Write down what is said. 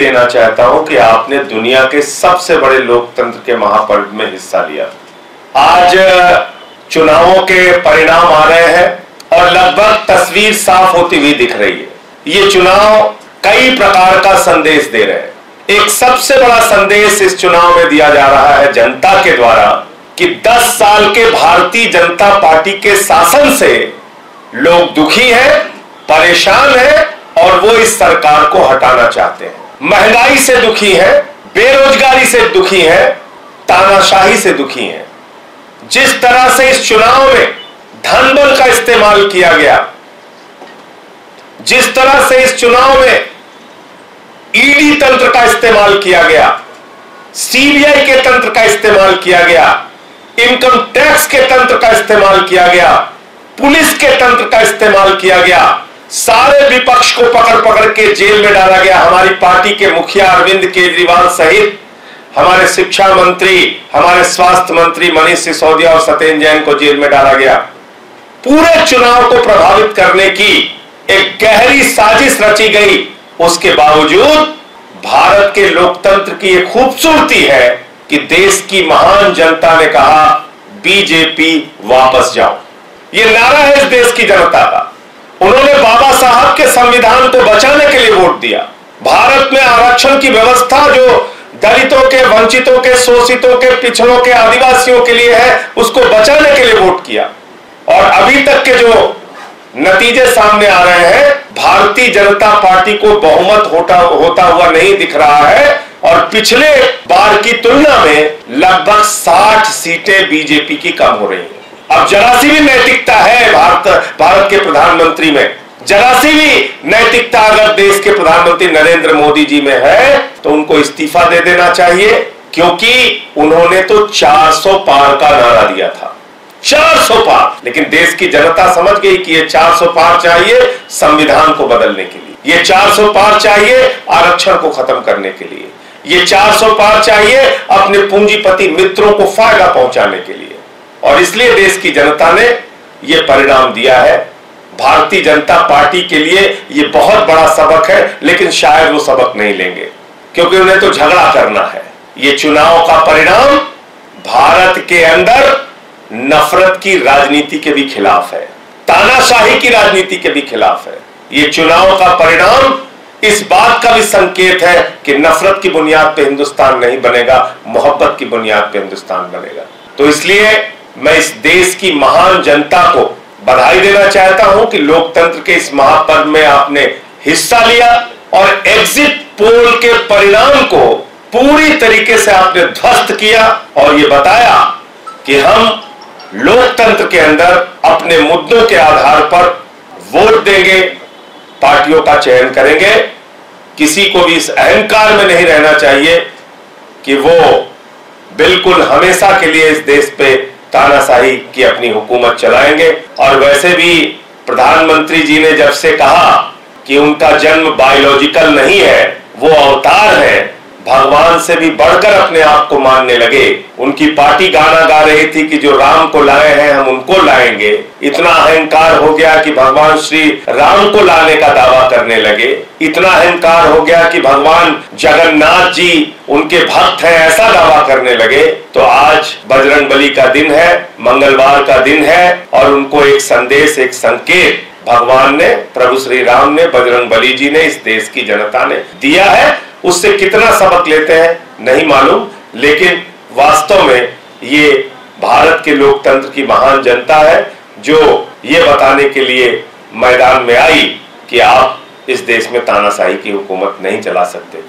देना चाहता हूं कि आपने दुनिया के सबसे बड़े लोकतंत्र के महापर्व में हिस्सा लिया। आज चुनावों के परिणाम आ रहे हैं और लगभग तस्वीर साफ होती हुई दिख रही है। ये चुनाव कई प्रकार का संदेश दे रहे हैं। एक सबसे बड़ा संदेश इस चुनाव में दिया जा रहा है जनता के द्वारा कि 10 साल के भारतीय जनता पार्टी के शासन से लोग दुखी हैं, परेशान हैं और वो इस सरकार को हटाना चाहते हैं। महंगाई से दुखी हैं, बेरोजगारी से दुखी हैं, तानाशाही से दुखी हैं। जिस तरह से इस चुनाव में धन बल का इस्तेमाल किया गया, जिस तरह से इस चुनाव में ईडी तंत्र का इस्तेमाल किया गया, सीबीआई के तंत्र का इस्तेमाल किया गया, इनकम टैक्स के तंत्र का इस्तेमाल किया गया, पुलिस के तंत्र का इस्तेमाल किया गया, सारे विपक्ष को पकड़ पकड़ के जेल में डाला गया। हमारी पार्टी के मुखिया अरविंद केजरीवाल सहित हमारे शिक्षा मंत्री, हमारे स्वास्थ्य मंत्री मनीष सिसोदिया और सत्येंद्र जैन को जेल में डाला गया। पूरे चुनाव को प्रभावित करने की एक गहरी साजिश रची गई। उसके बावजूद भारत के लोकतंत्र की एक खूबसूरती है कि देश की महान जनता ने कहा बीजेपी वापस जाओ। ये नारा है इस देश की जनता का। उन्होंने बाबा साहब के संविधान को बचाने के लिए वोट दिया। भारत में आरक्षण की व्यवस्था जो दलितों के, वंचितों के, शोषितों के, पिछड़ों के, आदिवासियों के लिए है, उसको बचाने के लिए वोट किया। और अभी तक के जो नतीजे सामने आ रहे हैं, भारतीय जनता पार्टी को बहुमत होता हुआ नहीं दिख रहा है और पिछले बार की तुलना में लगभग 60 सीटें बीजेपी की कम हो रही हैं। अब जरा सी भी नैतिकता है भारत के प्रधानमंत्री में, जरा सी भी नैतिकता अगर देश के प्रधानमंत्री नरेंद्र मोदी जी में है तो उनको इस्तीफा दे देना चाहिए, क्योंकि उन्होंने तो 400 पार का नारा दिया था। 400 पार। लेकिन देश की जनता समझ गई कि ये 400 पार चाहिए संविधान को बदलने के लिए, ये 400 पार चाहिए आरक्षण को खत्म करने के लिए, ये 400 पार चाहिए अपने पूंजीपति मित्रों को फायदा पहुंचाने के लिए। और इसलिए देश की जनता ने यह परिणाम दिया है। भारतीय जनता पार्टी के लिए यह बहुत बड़ा सबक है, लेकिन शायद वो सबक नहीं लेंगे, क्योंकि उन्हें तो झगड़ा करना है। ये चुनाव का परिणाम भारत के अंदर नफरत की राजनीति के भी खिलाफ है, तानाशाही की राजनीति के भी खिलाफ है। ये चुनाव का परिणाम इस बात का भी संकेत है कि नफरत की बुनियाद पे हिंदुस्तान नहीं बनेगा, मोहब्बत की बुनियाद पे हिंदुस्तान बनेगा। तो इसलिए मैं इस देश की महान जनता को बधाई देना चाहता हूं कि लोकतंत्र के इस महापर्व में आपने हिस्सा लिया और एग्जिट पोल के परिणाम को पूरी तरीके से आपने ध्वस्त किया और ये बताया कि हम लोकतंत्र के अंदर अपने मुद्दों के आधार पर वोट देंगे, पार्टियों का चयन करेंगे। किसी को भी इस अहंकार में नहीं रहना चाहिए कि वो बिल्कुल हमेशा के लिए इस देश पे तानाशाही की अपनी हुकूमत चलाएंगे। और वैसे भी प्रधानमंत्री जी ने जब से कहा कि उनका जन्म बायोलॉजिकल नहीं है, वो अवतार है, भगवान से भी बढ़कर अपने आप को मानने लगे। उनकी पार्टी गाना गा रही थी कि जो राम को लाए हैं हम उनको लाएंगे। इतना अहंकार हो गया कि भगवान श्री राम को लाने का दावा करने लगे। इतना अहंकार हो गया कि भगवान जगन्नाथ जी उनके भक्त हैं, ऐसा दावा करने लगे। तो आज बजरंगबली का दिन है, मंगलवार का दिन है और उनको एक संदेश, एक संकेत भगवान ने, प्रभु श्री राम ने, बजरंगबली जी ने, इस देश की जनता ने दिया है। उससे कितना सबक लेते हैं नहीं मालूम, लेकिन वास्तव में ये भारत के लोकतंत्र की महान जनता है जो ये बताने के लिए मैदान में आई कि आप इस देश में तानाशाही की हुकूमत नहीं चला सकते।